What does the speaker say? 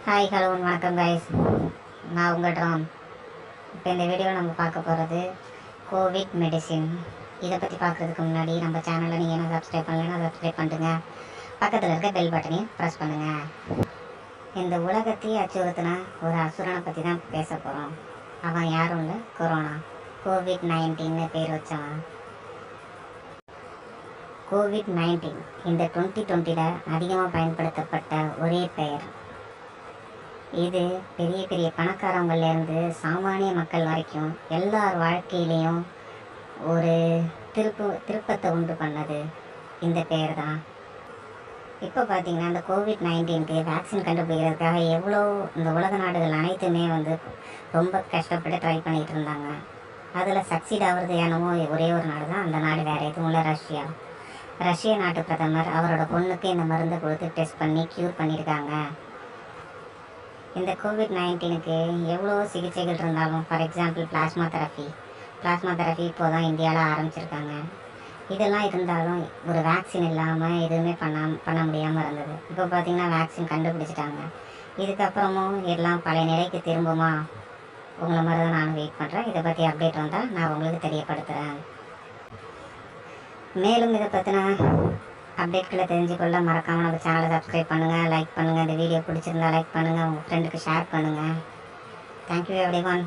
Hi hello வணக்கம் guys. நான் உங்கள் ட்ராம். இப்போ இந்த வீடியோவில் நம்ம பார்க்க போகிறது கோவிட் மெடிசின். இதை பற்றி பார்க்குறதுக்கு முன்னாடி நம்ம சேனலை நீங்கள் என்ன சப்ஸ்கிரைப் பண்ணலைன்னா சப்ஸ்கிரைப் பண்ணுங்க. பக்கத்தில் இருக்க பெல் பட்டனையும் ப்ரெஸ் பண்ணுங்கள். இந்த உலகத்தையே அச்சுறுத்தின ஒரு அசுரனை பற்றி தான் பேச போகிறோம். அவன் யாரும் இல்லை, கொரோனா. கோவிட்-19 பேர் வச்சவன். கோவிட்-19 இந்த 2020 அதிகமாக பயன்படுத்தப்பட்ட ஒரே பெயர். இது பெரிய பெரிய பணக்காரவங்கள்லேருந்து சாமானிய மக்கள் வரைக்கும் எல்லார் வாழ்க்கையிலையும் ஒரு திருப்பத்தை உண்டு பண்ணது இந்த பேர் தான். இப்போ பார்த்தீங்கன்னா இந்த கோவிட்-19க்கு வேக்சின் கண்டுபிடிக்கிறதுக்காக எவ்வளோ இந்த உலக நாடுகள் அனைத்துமே ரொம்ப கஷ்டப்பட்டு ட்ரை பண்ணிகிட்டு இருந்தாங்க. அதில் சக்சீட் ஆகிறது என்னமோ ஒரே ஒரு நாடு தான். அந்த நாடு வேறு எதுவும் இல்லை, ரஷ்யா. ரஷ்ய நாட்டு பிரதமர் அவரோட பொண்ணுக்கு இந்த மருந்தை கொடுத்து டெஸ்ட் பண்ணி க்யூர் பண்ணியிருக்காங்க. இந்த கோவிட்-19க்கு எவ்வளோ சிகிச்சைகள் இருந்தாலும், ஃபார் எக்ஸாம்பிள் பிளாஸ்மா தெரப்பி இப்போ தான் இந்தியாவில் ஆரம்பிச்சிருக்காங்க. இதெல்லாம் இருந்தாலும் ஒரு வேக்சின் இல்லாமல் எதுவுமே பண்ண முடியாமல் இருந்தது. இப்போ பார்த்திங்கன்னா வேக்சின் கண்டுபிடிச்சிட்டாங்க. இதுக்கப்புறமும் எல்லாம் பழைய நிலைக்கு திரும்புமா? உங்களை மாதிரி தான் நானும் வெயிட் பண்ணுறேன். இதை பற்றி அப்டேட் வந்தால் நான் உங்களுக்கு தெரியப்படுத்துகிறேன். மேலும் இதை பற்றின அப்டேட்களை தெரிஞ்சுக்கொள்ள மறக்காமல் நம்ம சேனலை சப்ஸ்கிரைப் பண்ணுங்கள், லைக் பண்ணுங்கள். இந்த வீடியோ பிடிச்சிருந்தா லைக் பண்ணுங்கள், உங்கள் ஃப்ரெண்டுக்கு ஷேர் பண்ணுங்கள். Thank you everyone.